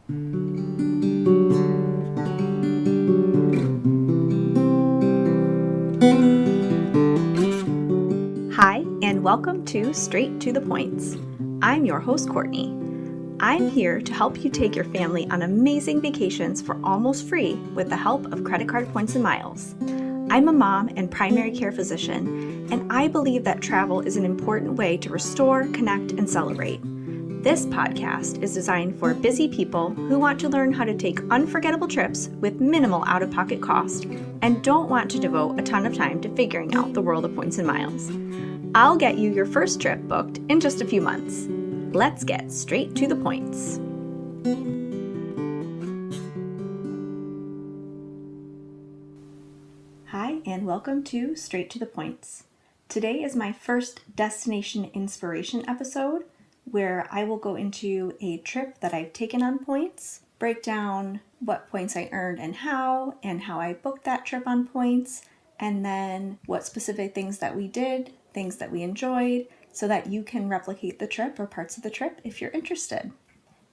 Hi, and welcome to Straight to the Points. I'm your host, Courtney. I'm here to help you take your family on amazing vacations for almost free with the help of credit card points and miles. I'm a mom and primary care physician, and I believe that travel is an important way to restore, connect, and celebrate. This podcast is designed for busy people who want to learn how to take unforgettable trips with minimal out-of-pocket cost and don't want to devote a ton of time to figuring out the world of points and miles. I'll get you your first trip booked in just a few months. Let's get straight to the points. Hi, and welcome to Straight to the Points. Today is my first destination inspiration episode where I will go into a trip that I've taken on points, break down what points I earned and how I booked that trip on points, and then what specific things that we did, things that we enjoyed, so that you can replicate the trip or parts of the trip if you're interested.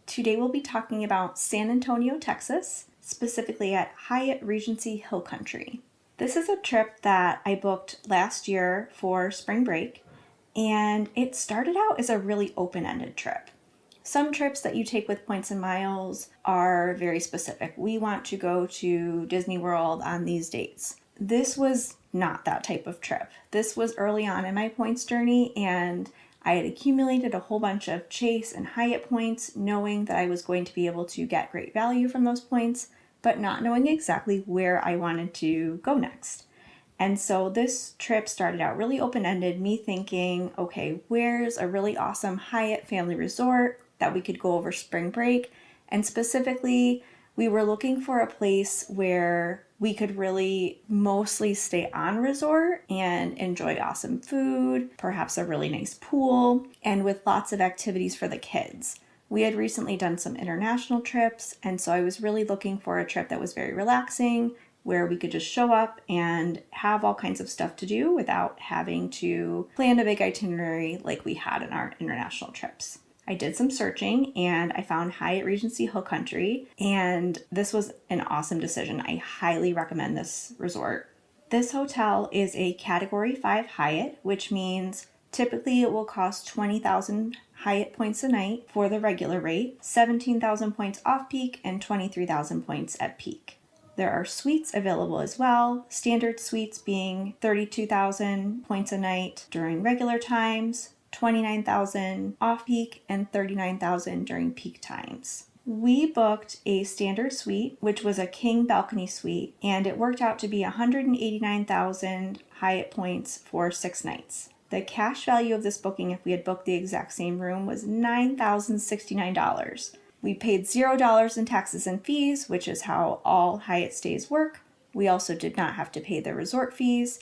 Today we'll be talking about San Antonio, Texas, specifically at Hyatt Regency Hill Country. This is a trip that I booked last year for spring break, and it started out as a really open-ended trip. Some trips that you take with points and miles are very specific. We want to go to Disney World on these dates. This was not that type of trip. This was early on in my points journey, and I had accumulated a whole bunch of Chase and Hyatt points, knowing that I was going to be able to get great value from those points, but not knowing exactly where I wanted to go next. And so this trip started out really open-ended, me thinking, okay, where's a really awesome Hyatt family resort that we could go over spring break? And specifically, we were looking for a place where we could really mostly stay on resort and enjoy awesome food, perhaps a really nice pool, and with lots of activities for the kids. We had recently done some international trips, and so I was really looking for a trip that was very relaxing, where we could just show up and have all kinds of stuff to do without having to plan a big itinerary like we had in our international trips. I did some searching and I found Hyatt Regency Hill Country, and this was an awesome decision. I highly recommend this resort. This hotel is a Category 5 Hyatt, which means typically it will cost 20,000 Hyatt points a night for the regular rate, 17,000 points off-peak, and 23,000 points at peak. There are suites available as well, standard suites being 32,000 points a night during regular times, 29,000 off-peak, and 39,000 during peak times. We booked a standard suite, which was a king balcony suite, and it worked out to be 189,000 Hyatt points for 6 nights. The cash value of this booking, if we had booked the exact same room, was $9,069. We paid $0 in taxes and fees, which is how all Hyatt stays work. We also did not have to pay the resort fees,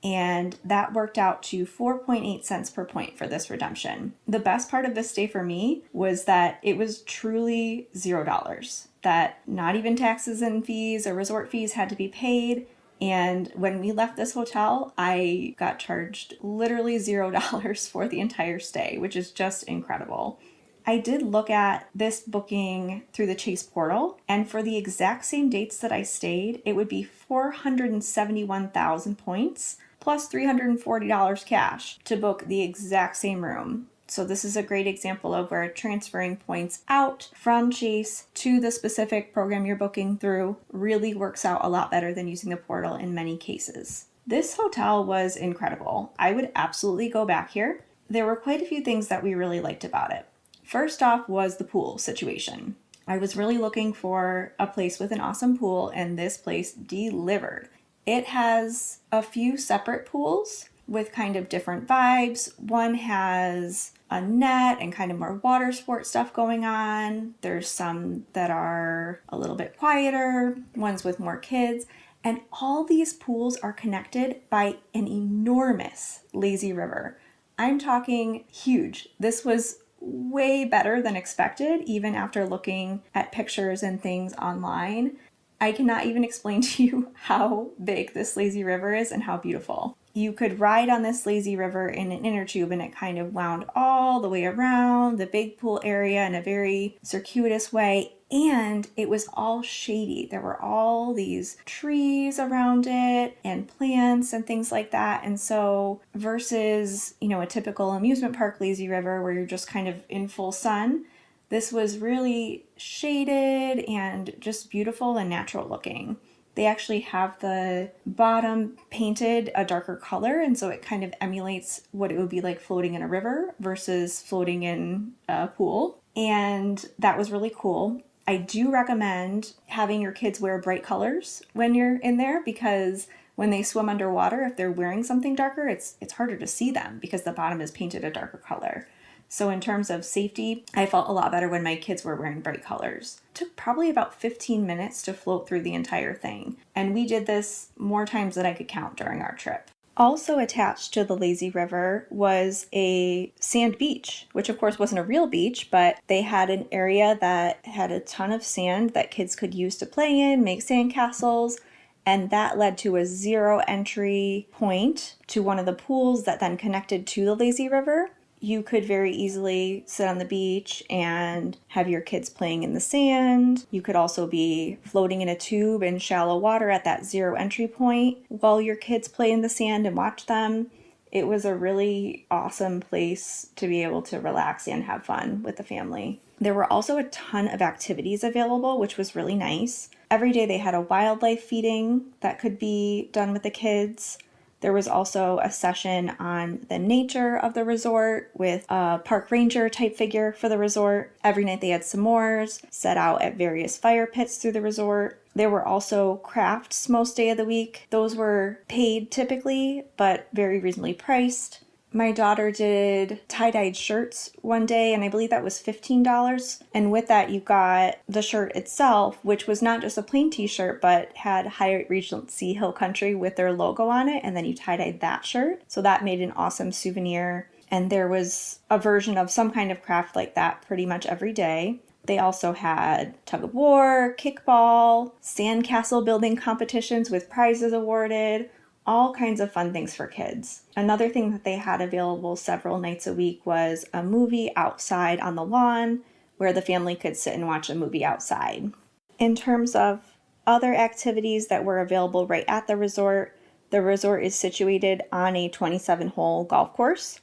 and that worked out to 4.8 cents per point for this redemption. The best part of this stay for me was that it was truly $0, that not even taxes and fees or resort fees had to be paid. And when we left this hotel, I got charged literally $0 for the entire stay, which is just incredible. I did look at this booking through the Chase portal, and for the exact same dates that I stayed, it would be 471,000 points plus $340 cash to book the exact same room. So this is a great example of where transferring points out from Chase to the specific program you're booking through really works out a lot better than using the portal in many cases. This hotel was incredible. I would absolutely go back here. There were quite a few things that we really liked about it. First off was the pool situation. I was really looking for a place with an awesome pool, and this place delivered. It has a few separate pools with kind of different vibes. One has a net and kind of more water sport stuff going on. There's some that are a little bit quieter, ones with more kids, and all these pools are connected by an enormous lazy river. I'm talking huge. This was way better than expected, even after looking at pictures and things online. I cannot even explain to you how big this lazy river is and how beautiful. You could ride on this lazy river in an inner tube, and it kind of wound all the way around the big pool area in a very circuitous way. And it was all shady. There were all these trees around it and plants and things like that. And so versus, a typical amusement park lazy river where you're just kind of in full sun, this was really shaded and just beautiful and natural looking. They actually have the bottom painted a darker color, and so it kind of emulates what it would be like floating in a river versus floating in a pool. And that was really cool. I do recommend having your kids wear bright colors when you're in there, because when they swim underwater, if they're wearing something darker, it's harder to see them because the bottom is painted a darker color. So in terms of safety, I felt a lot better when my kids were wearing bright colors. It took probably about 15 minutes to float through the entire thing. And we did this more times than I could count during our trip. Also attached to the lazy river was a sand beach, which of course wasn't a real beach, but they had an area that had a ton of sand that kids could use to play in, make sand castles. And that led to a 0 entry point to one of the pools that then connected to the lazy river. You could very easily sit on the beach and have your kids playing in the sand. You could also be floating in a tube in shallow water at that 0 entry point while your kids play in the sand and watch them. It was a really awesome place to be able to relax and have fun with the family. There were also a ton of activities available, which was really nice. Every day they had a wildlife feeding that could be done with the kids. There was also a session on the nature of the resort with a park ranger type figure for the resort. Every night they had s'mores set out at various fire pits through the resort. There were also crafts most day of the week. Those were paid typically, but very reasonably priced. My daughter did tie-dyed shirts one day, and I believe that was $15. And with that, you got the shirt itself, which was not just a plain t-shirt, but had Hyatt Regency Hill Country with their logo on it, and then you tie-dyed that shirt. So that made an awesome souvenir. And there was a version of some kind of craft like that pretty much every day. They also had tug of war, kickball, sandcastle building competitions with prizes awarded, all kinds of fun things for kids. Another thing that they had available several nights a week was a movie outside on the lawn where the family could sit and watch a movie outside. In terms of other activities that were available right at the resort is situated on a 27-hole golf course.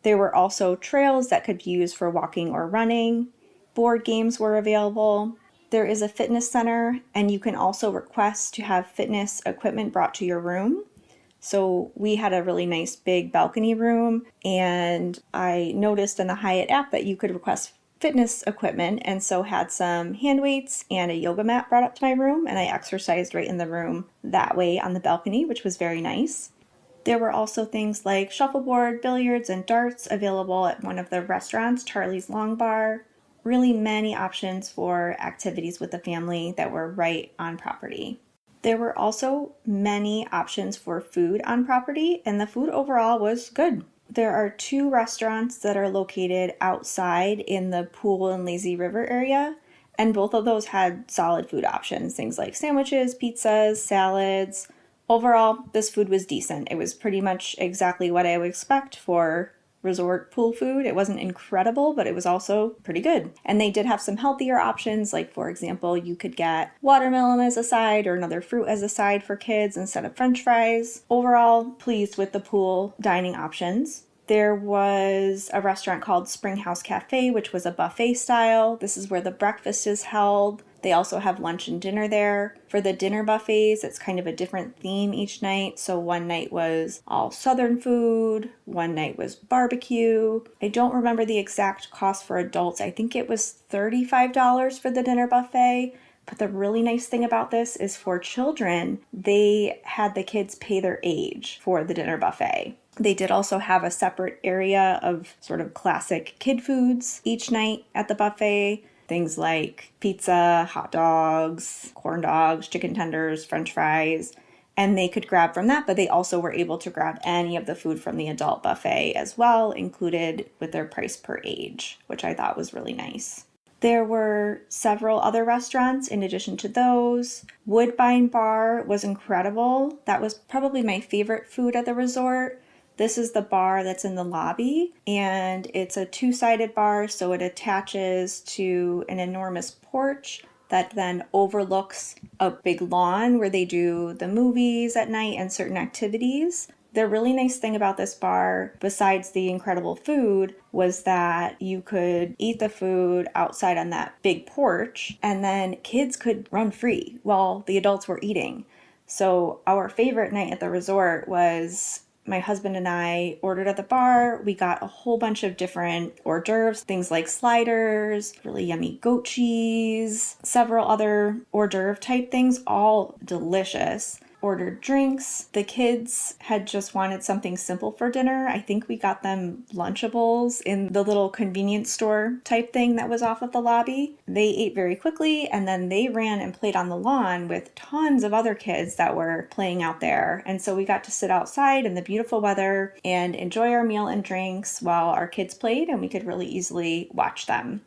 There were also trails that could be used for walking or running. Board games were available. There is a fitness center, and you can also request to have fitness equipment brought to your room. So we had a really nice big balcony room, and I noticed in the Hyatt app that you could request fitness equipment, and so had some hand weights and a yoga mat brought up to my room, and I exercised right in the room that way on the balcony, which was very nice. There were also things like shuffleboard, billiards, and darts available at one of the restaurants, Charlie's Long Bar. Really many options for activities with the family that were right on property. There were also many options for food on property, and the food overall was good. There are 2 restaurants that are located outside in the pool and lazy river area, and both of those had solid food options, things like sandwiches, pizzas, salads. Overall, this food was decent. It was pretty much exactly what I would expect for resort pool food. It wasn't incredible, but it was also pretty good. And they did have some healthier options, like for example, you could get watermelon as a side or another fruit as a side for kids instead of French fries. Overall, pleased with the pool dining options. There was a restaurant called Springhouse Cafe, which was a buffet style. This is where the breakfast is held. They also have lunch and dinner there. For the dinner buffets, it's kind of a different theme each night. So one night was all Southern food, one night was barbecue. I don't remember the exact cost for adults. I think it was $35 for the dinner buffet. But the really nice thing about this is for children, they had the kids pay their age for the dinner buffet. They did also have a separate area of sort of classic kid foods each night at the buffet. Things like pizza, hot dogs, corn dogs, chicken tenders, French fries, and they could grab from that, but they also were able to grab any of the food from the adult buffet as well, included with their price per age, which I thought was really nice. There were several other restaurants in addition to those. Woodbine Bar was incredible. That was probably my favorite food at the resort. This is the bar that's in the lobby, and it's a two-sided bar, so it attaches to an enormous porch that then overlooks a big lawn where they do the movies at night and certain activities. The really nice thing about this bar, besides the incredible food, was that you could eat the food outside on that big porch, and then kids could run free while the adults were eating. So our favorite night at the resort was my husband and I ordered at the bar. We got a whole bunch of different hors d'oeuvres, things like sliders, really yummy goat cheese, several other hors d'oeuvre type things, all delicious. Ordered drinks. The kids had just wanted something simple for dinner. I think we got them Lunchables in the little convenience store type thing that was off of the lobby. They ate very quickly, and then they ran and played on the lawn with tons of other kids that were playing out there. And so we got to sit outside in the beautiful weather and enjoy our meal and drinks while our kids played, and we could really easily watch them.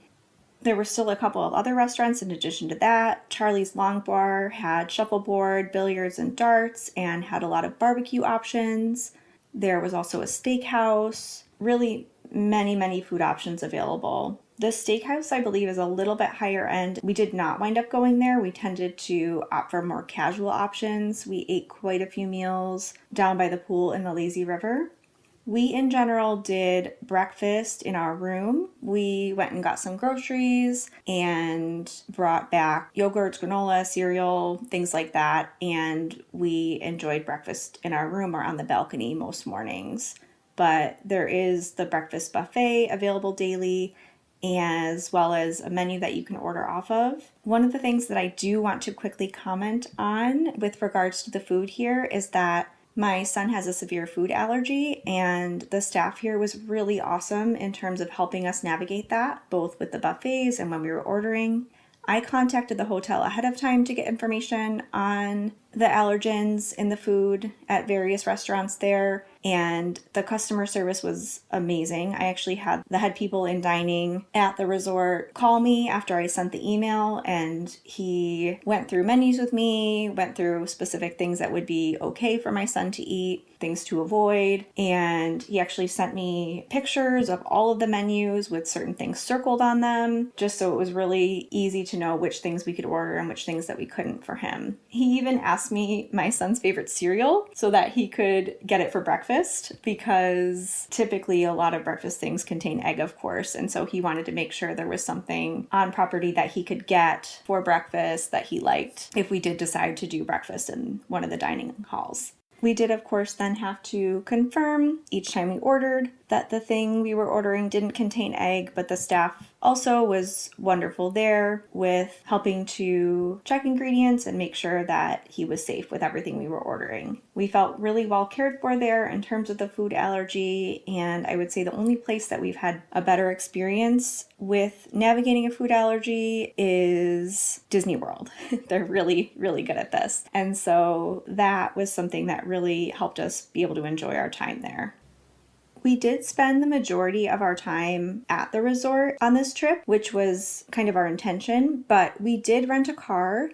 There were still a couple of other restaurants in addition to that. Charlie's Long Bar had shuffleboard, billiards, and darts, and had a lot of barbecue options. There was also a steakhouse. Really many food options available. The steakhouse, I believe, is a little bit higher end. We did not wind up going there. We tended to opt for more casual options. We ate quite a few meals down by the pool in the lazy river. We, in general, did breakfast in our room. We went and got some groceries and brought back yogurts, granola, cereal, things like that. And we enjoyed breakfast in our room or on the balcony most mornings. But there is the breakfast buffet available daily, as well as a menu that you can order off of. One of the things that I do want to quickly comment on with regards to the food here is that my son has a severe food allergy, and the staff here was really awesome in terms of helping us navigate that, both with the buffets and when we were ordering. I contacted the hotel ahead of time to get information on the allergens in the food at various restaurants there, and the customer service was amazing. I actually had the head people in dining at the resort call me after I sent the email, and he went through menus with me, went through specific things that would be okay for my son to eat, things to avoid, and he actually sent me pictures of all of the menus with certain things circled on them, just so it was really easy to know which things we could order and which things that we couldn't for him. He even asked me my son's favorite cereal so that he could get it for breakfast, because typically a lot of breakfast things contain egg, of course, and so he wanted to make sure there was something on property that he could get for breakfast that he liked if we did decide to do breakfast in one of the dining halls. We did, of course, then have to confirm each time we ordered that the thing we were ordering didn't contain egg, but the staff also was wonderful there with helping to check ingredients and make sure that he was safe with everything we were ordering. We felt really well cared for there in terms of the food allergy, and I would say the only place that we've had a better experience with navigating a food allergy is Disney World. They're really good at this. And so that was something that really helped us be able to enjoy our time there. We did spend the majority of our time at the resort on this trip, which was kind of our intention, but we did rent a car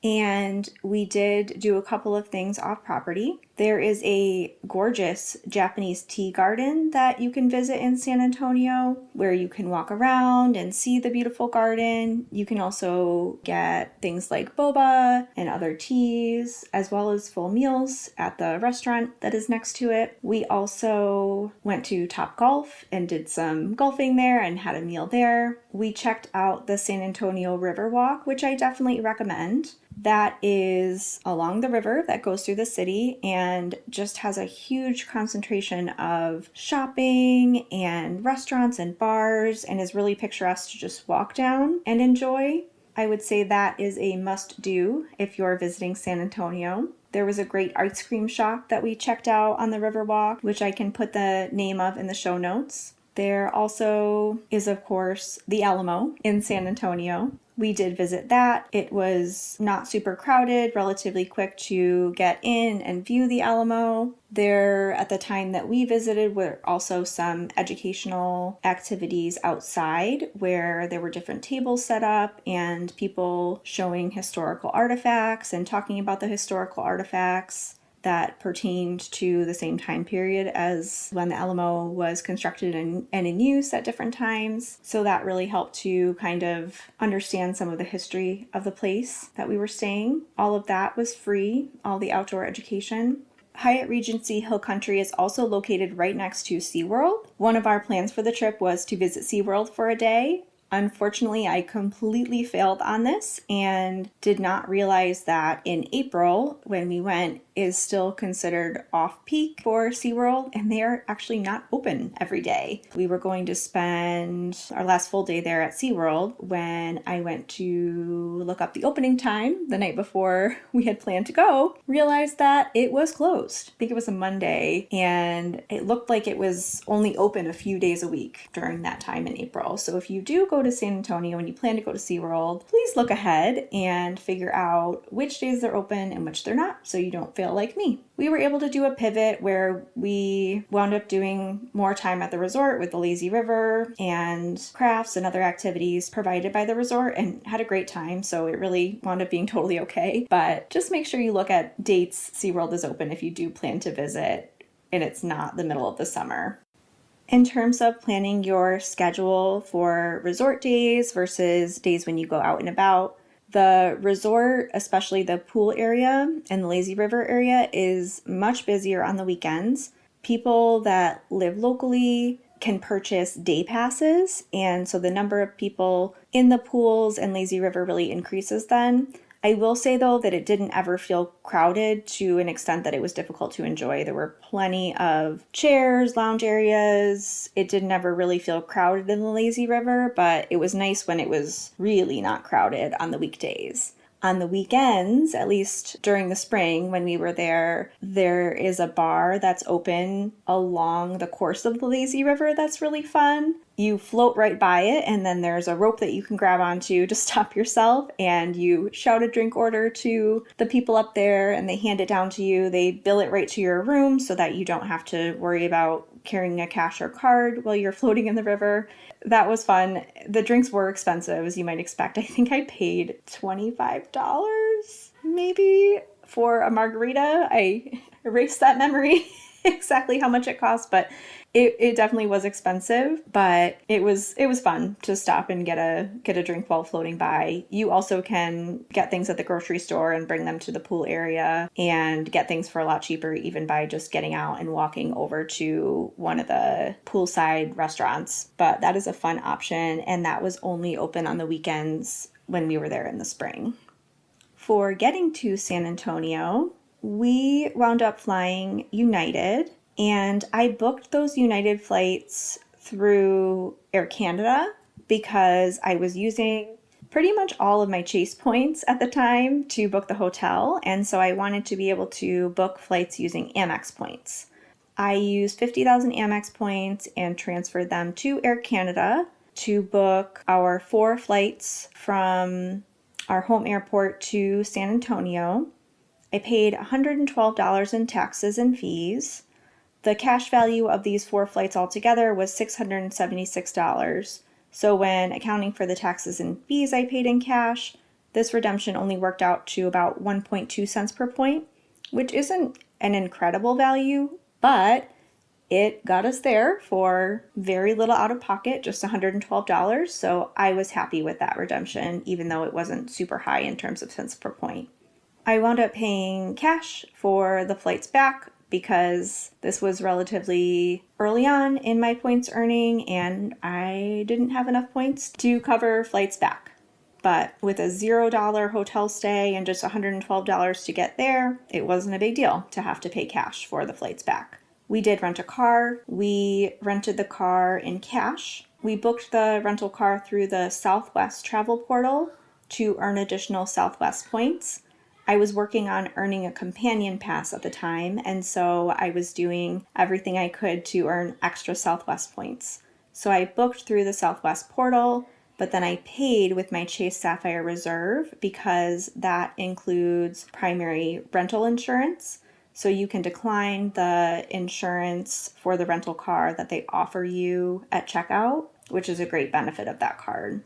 and we did do a couple of things off property. There is a gorgeous Japanese tea garden that you can visit in San Antonio, where you can walk around and see the beautiful garden. You can also get things like boba and other teas, as well as full meals at the restaurant that is next to it. We also went to Top Golf and did some golfing there and had a meal there. We checked out the San Antonio River Walk, which I definitely recommend. That is along the river that goes through the city and just has a huge concentration of shopping and restaurants and bars, and is really picturesque to just walk down and enjoy. I would say that is a must-do if you're visiting San Antonio. There was a great ice cream shop that we checked out on the Riverwalk, which I can put the name of in the show notes. There also is, of course, the Alamo in San Antonio. We did visit that. It was not super crowded, relatively quick to get in and view the Alamo. There, at the time that we visited, were also some educational activities outside where there were different tables set up and people showing historical artifacts and talking about the historical artifacts that pertained to the same time period as when the Alamo was constructed and in use at different times. So that really helped to kind of understand some of the history of the place that we were staying. All of that was free, all the outdoor education. Hyatt Regency Hill Country is also located right next to SeaWorld. One of our plans for the trip was to visit SeaWorld for a day. Unfortunately, I completely failed on this and did not realize that in April, when we went, is still considered off-peak for SeaWorld, and they are actually not open every day. We were going to spend our last full day there at SeaWorld when I went to look up the opening time the night before we had planned to go, realized that it was closed. I think it was a Monday, and it looked like it was only open a few days a week during that time in April. So if you do go to San Antonio and you plan to go to SeaWorld, please look ahead and figure out which days they're open and which they're not, so you don't fail like me. We were able to do a pivot where we wound up doing more time at the resort with the lazy river and crafts and other activities provided by the resort, and had a great time, so it really wound up being totally okay. But just make sure you look at dates SeaWorld is open if you do plan to visit and it's not the middle of the summer. In terms of planning your schedule for resort days versus days when you go out and about, the resort, especially the pool area and the lazy river area, is much busier on the weekends. People that live locally can purchase day passes, and so the number of people in the pools and lazy river really increases then. I will say, though, that it didn't ever feel crowded to an extent that it was difficult to enjoy. There were plenty of chairs, lounge areas. It didn't ever really feel crowded in the lazy river, but it was nice when it was really not crowded on the weekdays. On the weekends, at least during the spring when we were there is a bar that's open along the course of the lazy river that's really fun. You float right by it, and then there's a rope that you can grab onto to stop yourself, and you shout a drink order to the people up there, and they hand it down to you. They bill it right to your room so that you don't have to worry about carrying a cash or card while you're floating in the river. That was fun. The drinks were expensive, as you might expect. I think I paid $25 maybe for a margarita. I erased that memory exactly how much it cost, but it definitely was expensive, but it was fun to stop and get a drink while floating by. You also can get things at the grocery store and bring them to the pool area and get things for a lot cheaper, even by just getting out and walking over to one of the poolside restaurants. But that is a fun option, and that was only open on the weekends when we were there in the spring. For getting to San Antonio, we wound up flying United, and I booked those United flights through Air Canada because I was using pretty much all of my Chase points at the time to book the hotel, and so I wanted to be able to book flights using Amex points. I used 50,000 Amex points and transferred them to Air Canada to book our 4 flights from our home airport to San Antonio. I paid $112 in taxes and fees. The cash value of these 4 flights altogether was $676. So when accounting for the taxes and fees I paid in cash, this redemption only worked out to about 1.2 cents per point, which isn't an incredible value, but it got us there for very little out of pocket, just $112. So I was happy with that redemption, even though it wasn't super high in terms of cents per point. I wound up paying cash for the flights back because this was relatively early on in my points earning and I didn't have enough points to cover flights back. But with a $0 hotel stay and just $112 to get there, it wasn't a big deal to have to pay cash for the flights back. We did rent a car. We rented the car in cash. We booked the rental car through the Southwest travel portal to earn additional Southwest points. I was working on earning a companion pass at the time, and so I was doing everything I could to earn extra Southwest points. So I booked through the Southwest portal. but then I paid with my Chase Sapphire Reserve because that includes primary rental insurance. So you can decline the insurance for the rental car that they offer you at checkout, which is a great benefit of that card.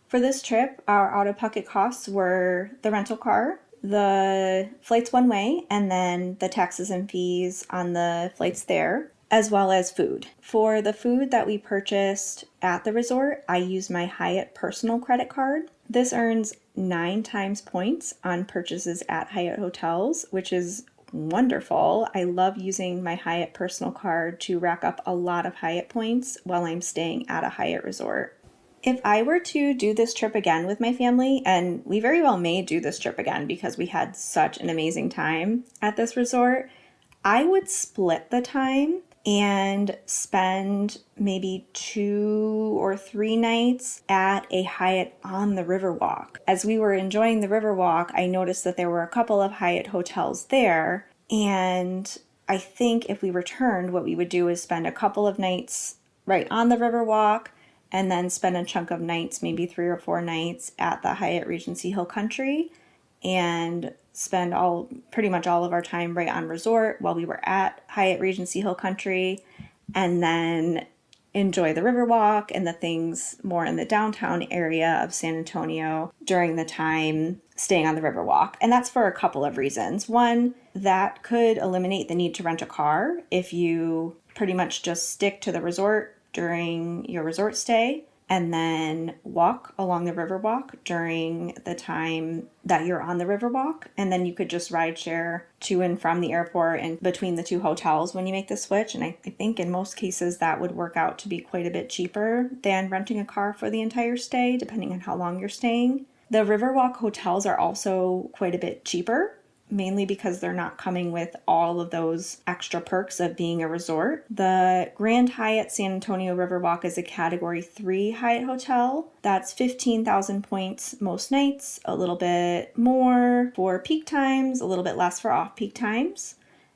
For this trip, our out-of-pocket costs were the rental car, the flights one way, and then the taxes and fees on the flights there, as well as food. For the food that we purchased at the resort, I used my Hyatt personal credit card. This earns 9 times points on purchases at Hyatt hotels, which is wonderful. I love using my Hyatt personal card to rack up a lot of Hyatt points while I'm staying at a Hyatt resort. If I were to do this trip again with my family, and we very well may do this trip again because we had such an amazing time at this resort, I would split the time and spend maybe 2 or 3 nights at a Hyatt on the Riverwalk. As we were enjoying the Riverwalk, I noticed that there were a couple of Hyatt hotels there, and I think if we returned, what we would do is spend a couple of nights right on the Riverwalk, and then spend a chunk of nights, maybe 3 or 4 nights at the Hyatt Regency Hill Country, and spend pretty much all of our time right on resort while we were at Hyatt Regency Hill Country, and then enjoy the Riverwalk and the things more in the downtown area of San Antonio during the time staying on the Riverwalk. And that's for a couple of reasons. One, that could eliminate the need to rent a car if you pretty much just stick to the resort during your resort stay and then walk along the Riverwalk during the time that you're on the Riverwalk. And then you could just ride share to and from the airport and between the 2 hotels when you make the switch. And I think in most cases that would work out to be quite a bit cheaper than renting a car for the entire stay, depending on how long you're staying. The Riverwalk hotels are also quite a bit cheaper, mainly because they're not coming with all of those extra perks of being a resort. The Grand Hyatt San Antonio Riverwalk is a Category 3 Hyatt hotel. That's 15,000 points most nights, a little bit more for peak times, a little bit less for off-peak times.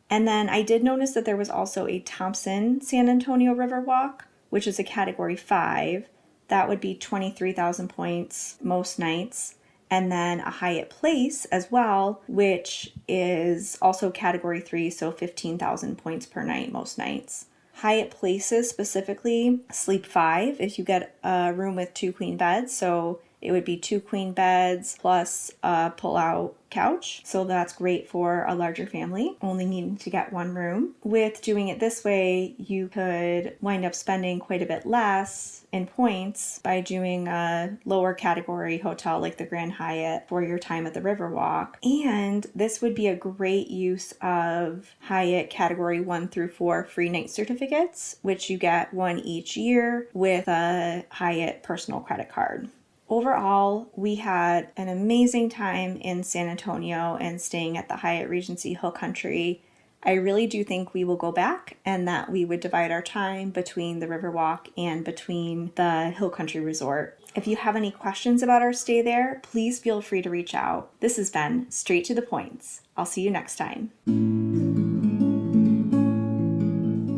And then I did notice that there was also a Thompson San Antonio Riverwalk, which is a Category 5. That would be 23,000 points most nights. And then a Hyatt Place as well, which is also Category 3, so 15,000 points per night most nights. Hyatt Places specifically sleep 5 if you get a room with 2 queen beds. So it would be 2 queen beds plus a pull-out couch. So that's great for a larger family, only needing to get 1 room. With doing it this way, you could wind up spending quite a bit less in points by doing a lower category hotel like the Grand Hyatt for your time at the Riverwalk. And this would be a great use of Hyatt Category 1 through 4 free night certificates, which you get 1 each year with a Hyatt personal credit card. Overall, we had an amazing time in San Antonio and staying at the Hyatt Regency Hill Country. I really do think we will go back and that we would divide our time between the Riverwalk and between the Hill Country Resort. If you have any questions about our stay there, please feel free to reach out. This has been Straight to the Points. I'll see you next time.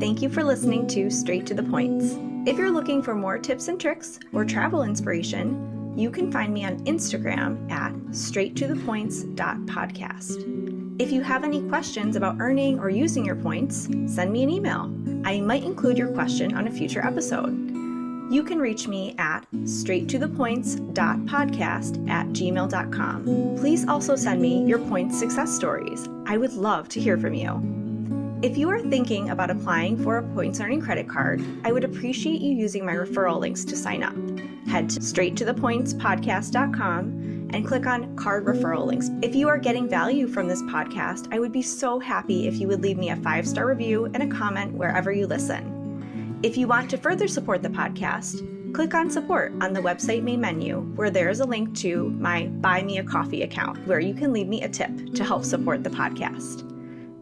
Thank you for listening to Straight to the Points. If you're looking for more tips and tricks or travel inspiration, you can find me on Instagram at straighttothepoints.podcast. If you have any questions about earning or using your points, send me an email. I might include your question on a future episode. You can reach me at straighttothepoints.podcast@gmail.com. Please also send me your points success stories. I would love to hear from you. If you are thinking about applying for a points earning credit card, I would appreciate you using my referral links to sign up. Head to straighttothepointspodcast.com and click on card referral links. If you are getting value from this podcast, I would be so happy if you would leave me a 5-star review and a comment wherever you listen. If you want to further support the podcast, click on support on the website main menu where there is a link to my Buy Me a Coffee account where you can leave me a tip to help support the podcast.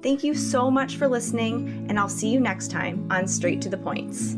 Thank you so much for listening, and I'll see you next time on Straight to the Points.